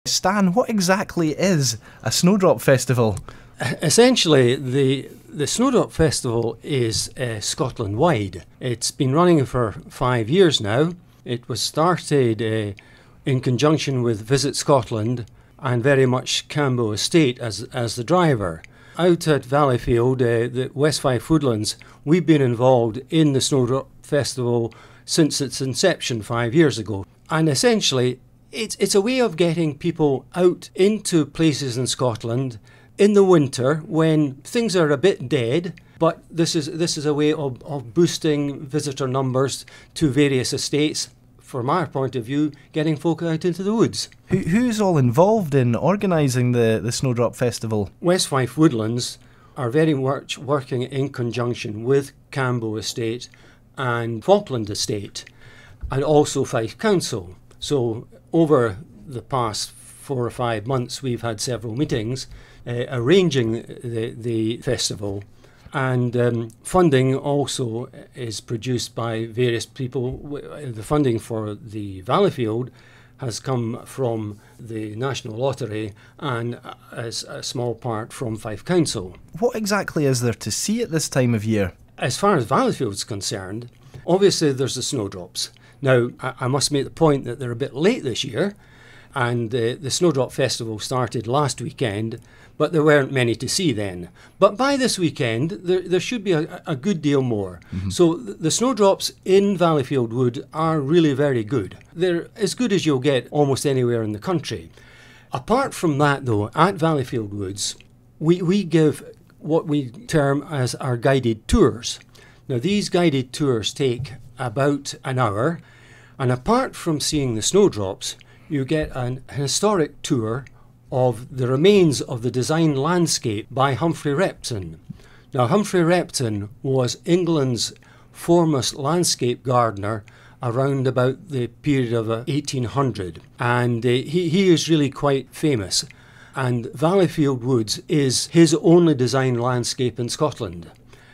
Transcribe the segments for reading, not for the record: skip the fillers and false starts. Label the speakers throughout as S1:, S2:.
S1: Stan, what exactly is a Snowdrop Festival?
S2: Essentially, the Snowdrop Festival is Scotland-wide. It's been running for 5 years now. It was started in conjunction with Visit Scotland and very much Cambo Estate as the driver. Out at Valleyfield, the West Fife Woodlands, we've been involved in the Snowdrop Festival since its inception 5 years ago. And essentially, it's a way of getting people out into places in Scotland in the winter when things are a bit dead, but this is a way of boosting visitor numbers to various estates. From our point of view, getting folk out into the woods.
S1: Who's all involved in organising the Snowdrop Festival?
S2: West Fife Woodlands are very much working in conjunction with Cambo Estate and Falkland Estate, and also Fife Council. So over the past 4 or 5 months, we've had several meetings arranging the festival. And funding also is produced by various people. The funding for the Valleyfield has come from the National Lottery and as a small part from Fife Council.
S1: What exactly is there to see at this time of year?
S2: As far as Valleyfield is concerned, obviously there's the snowdrops. Now, I must make the point that they're a bit late this year, and the Snowdrop Festival started last weekend, but there weren't many to see then. But by this weekend, there should be a good deal more. Mm-hmm. So the snowdrops in Valleyfield Wood are really very good. They're as good as you'll get almost anywhere in the country. Apart from that, though, at Valleyfield Woods, we give what we term as our guided tours. Now, these guided tours take about an hour, and apart from seeing the snowdrops, you get an historic tour of the remains of the designed landscape by Humphrey Repton. Now, Humphrey Repton was England's foremost landscape gardener around about the period of 1800, and he is really quite famous. And Valleyfield Woods is his only designed landscape in Scotland.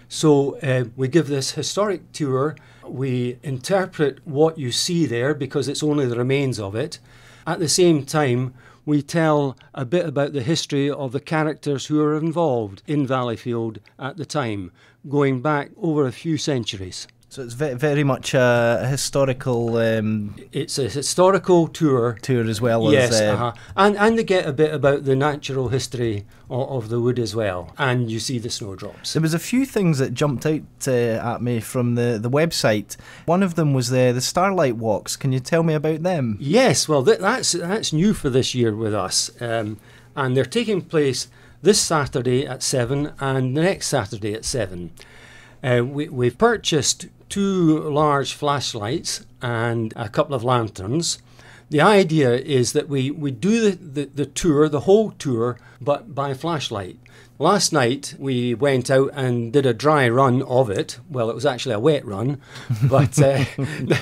S2: So we give this historic tour. We interpret what you see there because it's only the remains of it. At the same time, we tell a bit about the history of the characters who were involved in Valleyfield at the time, going back over a few centuries.
S1: So it's very much a historical...
S2: It's a historical tour.
S1: Tour as well
S2: yes,
S1: as...
S2: Yes, and they get a bit about the natural history of the wood as well. And you see the snowdrops.
S1: There was a few things that jumped out at me from the website. One of them was the Starlight Walks. Can you tell me about them?
S2: Yes, well, that's new for this year with us. And they're taking place this Saturday at 7 and the next Saturday at 7. We've purchased 2 large flashlights and a couple of lanterns. The idea is that we do the tour, the whole tour, but by flashlight. Last night we went out and did a dry run of it. Well, it was actually a wet run, but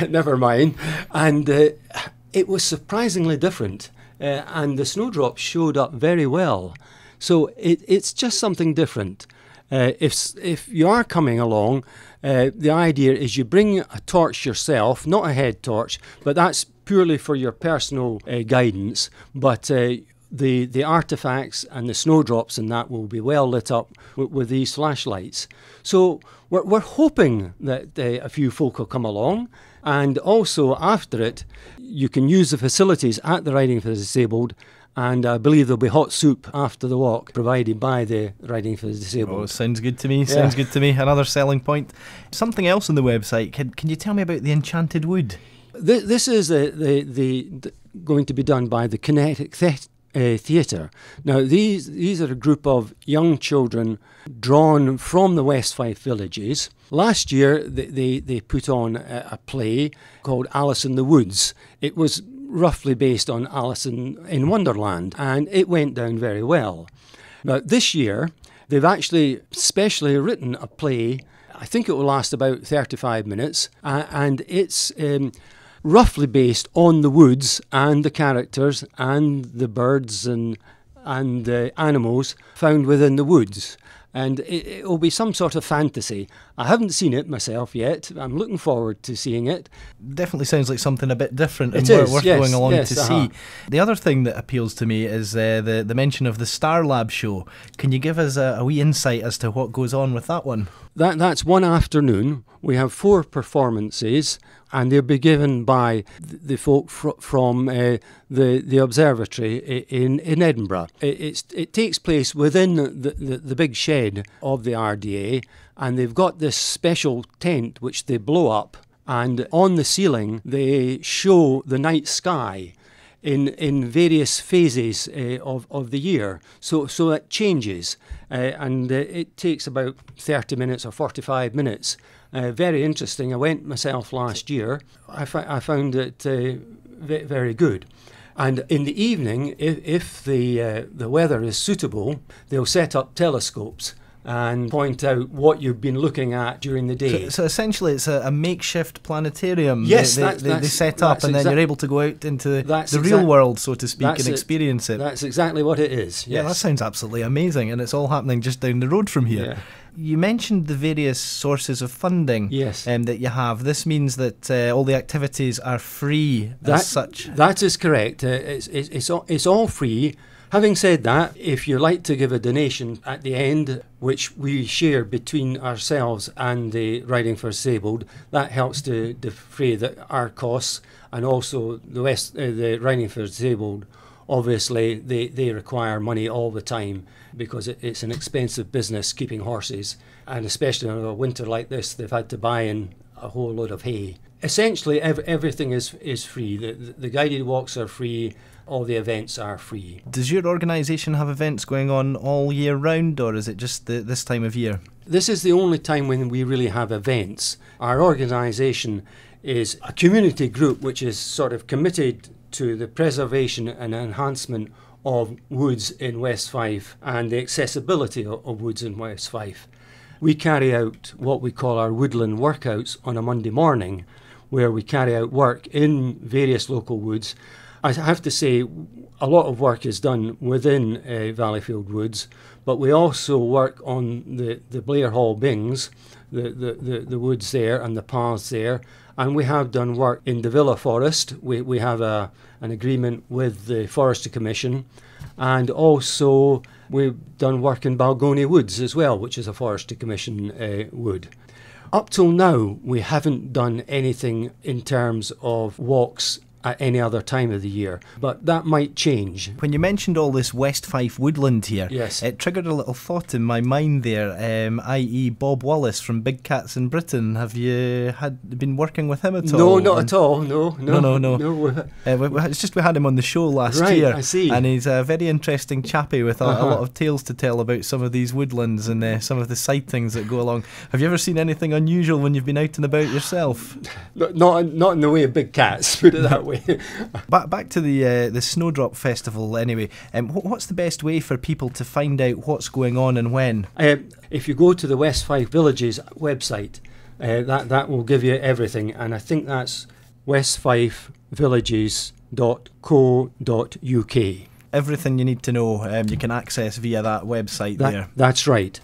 S2: never mind. And it was surprisingly different, and the snowdrops showed up very well. So it's just something different. If you are coming along, the idea is you bring a torch yourself, not a head torch, but that's purely for your personal guidance. But the artefacts and the snowdrops and that will be well lit up with these flashlights. So we're hoping that a few folk will come along. And also after it, you can use the facilities at the Riding for the Disabled. And I believe there'll be hot soup after the walk provided by the Riding for the Disabled.
S1: Oh, sounds good to me, sounds good to me. Another selling point. Something else on the website, can you tell me about the Enchanted Wood?
S2: This is going to be done by the Kinetic Theatre. Now, these are a group of young children drawn from the West Fife villages. Last year, they put on a play called Alice in the Woods. It was roughly based on Alice in Wonderland, and it went down very well. Now, this year, they've actually specially written a play. I think it will last about 35 minutes, and it's roughly based on the woods and the characters and the birds and the animals found within the woods. and it will be some sort of fantasy. I haven't seen it myself yet. I'm looking forward to seeing it.
S1: Definitely sounds like something a bit different and worth
S2: yes,
S1: going along
S2: yes,
S1: to see. The other thing that appeals to me is the mention of the Star Lab show. Can you give us a wee insight as to what goes on with that one?
S2: That's one afternoon. We have 4 performances, and they'll be given by the folk from the observatory in Edinburgh. It takes place within the big shed of the RDA, and they've got this special tent which they blow up, and on the ceiling they show the night sky in various phases of the year. So it changes, and it takes about 30 minutes or 45 minutes. Very interesting. I went myself last year. I found it very good. And in the evening, if the weather is suitable, they'll set up telescopes and point out what you've been looking at during the day.
S1: So essentially it's a makeshift planetarium.
S2: Yes,
S1: they set up, and then you're able to go out into the real world, so to speak, and experience it.
S2: That's exactly what it is, yes.
S1: Yeah, that sounds absolutely amazing, and it's all happening just down the road from here.
S2: Yeah.
S1: You mentioned the various sources of funding that you have. This means that all the activities are free as such.
S2: That is correct. It's all free. Having said that, if you like to give a donation at the end, which we share between ourselves and the Riding for Disabled, that helps to defray our costs, and also the Riding for Disabled. Obviously, they require money all the time because it's an expensive business keeping horses, and especially in a winter like this, they've had to buy in a whole load of hay. Essentially, everything is free. The guided walks are free. All the events are free.
S1: Does your organisation have events going on all year round, or is it just this time of year?
S2: This is the only time when we really have events. Our organisation is a community group which is sort of committed to the preservation and enhancement of woods in West Fife and the accessibility of woods in West Fife. We carry out what we call our woodland workouts on a Monday morning, where we carry out work in various local woods. I have to say, a lot of work is done within Valleyfield Woods, but we also work on the Blair Hall Bings, the woods there and the paths there, and we have done work in the Villa Forest. We have an agreement with the Forestry Commission, and also we've done work in Balgony Woods as well, which is a Forestry Commission wood. Up till now, we haven't done anything in terms of walks at any other time of the year, but that might change.
S1: When you mentioned all this West Fife woodland here,
S2: yes,
S1: it triggered a little thought in my mind there, i.e. Bob Wallace from Big Cats in Britain. Have you been working with him at all?
S2: No, not at all, no.
S1: It's just we had him on the show last year.
S2: Right, I see.
S1: And he's a very interesting chappie with a lot of tales to tell about some of these woodlands and some of the sightings that go along. Have you ever seen anything unusual when you've been out and about yourself?
S2: Not in the way of big cats, put it that way.
S1: Back to the Snowdrop Festival anyway. What's the best way for people to find out what's going on and when?
S2: If you go to the West Fife Villages website, that will give you everything, and I think that's westfifevillages.co.uk. Everything
S1: you need to know you can access via that website there.
S2: That's right.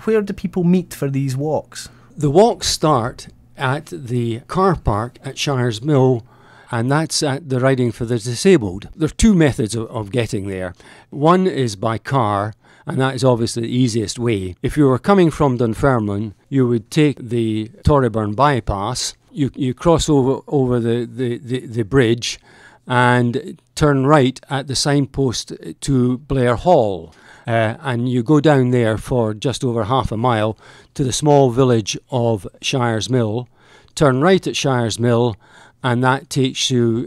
S1: Where do people meet for these walks?
S2: The walks start at the car park at Shires Mill, and that's at the Riding for the Disabled. There are 2 methods of getting there. One is by car, and that is obviously the easiest way. If you were coming from Dunfermline, you would take the Torryburn bypass, you cross over the bridge and turn right at the signpost to Blair Hall. And you go down there for just over half a mile to the small village of Shires Mill, turn right at Shires Mill, and that takes you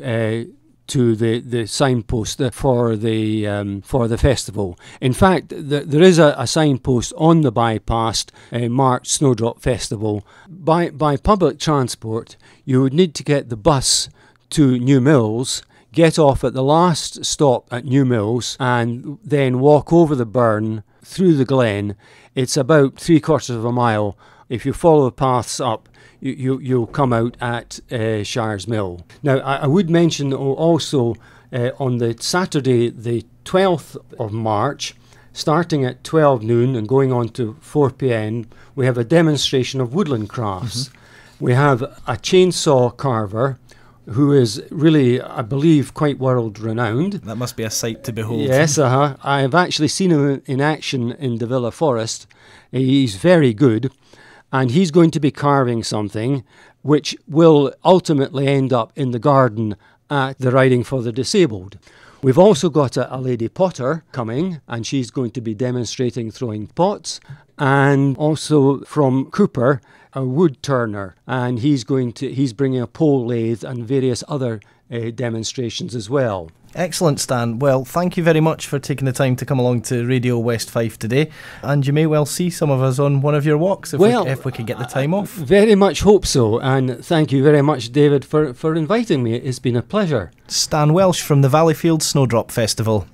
S2: to the signpost for the festival. In fact, there is a signpost on the bypass marked Snowdrop Festival. By public transport, you would need to get the bus to New Mills, get off at the last stop at New Mills, and then walk over the burn through the glen. It's about 3/4 of a mile. If you follow the paths up, you'll come out at Shires Mill. Now, I would mention also on the Saturday, the 12th of March, starting at 12 noon and going on to 4 p.m., we have a demonstration of woodland crafts. We have a chainsaw carver who is really, I believe, quite world renowned.
S1: That must be a sight to behold.
S2: Yes, I have actually seen him in action in the Villa Forest. He's very good, and he's going to be carving something which will ultimately end up in the garden at the Riding for the Disabled. We've also got a lady potter coming, and she's going to be demonstrating throwing pots, and also from Cooper, a wood turner, and he's bringing a pole lathe and various other demonstrations as well.
S1: Excellent, Stan. Well, thank you very much for taking the time to come along to Radio West Fife today, and you may well see some of us on one of your walks if we can get the time off.
S2: Very much hope so, and thank you very much, David, for inviting me. It's been a pleasure.
S1: Stan Welsh from the Valleyfield Snowdrop Festival.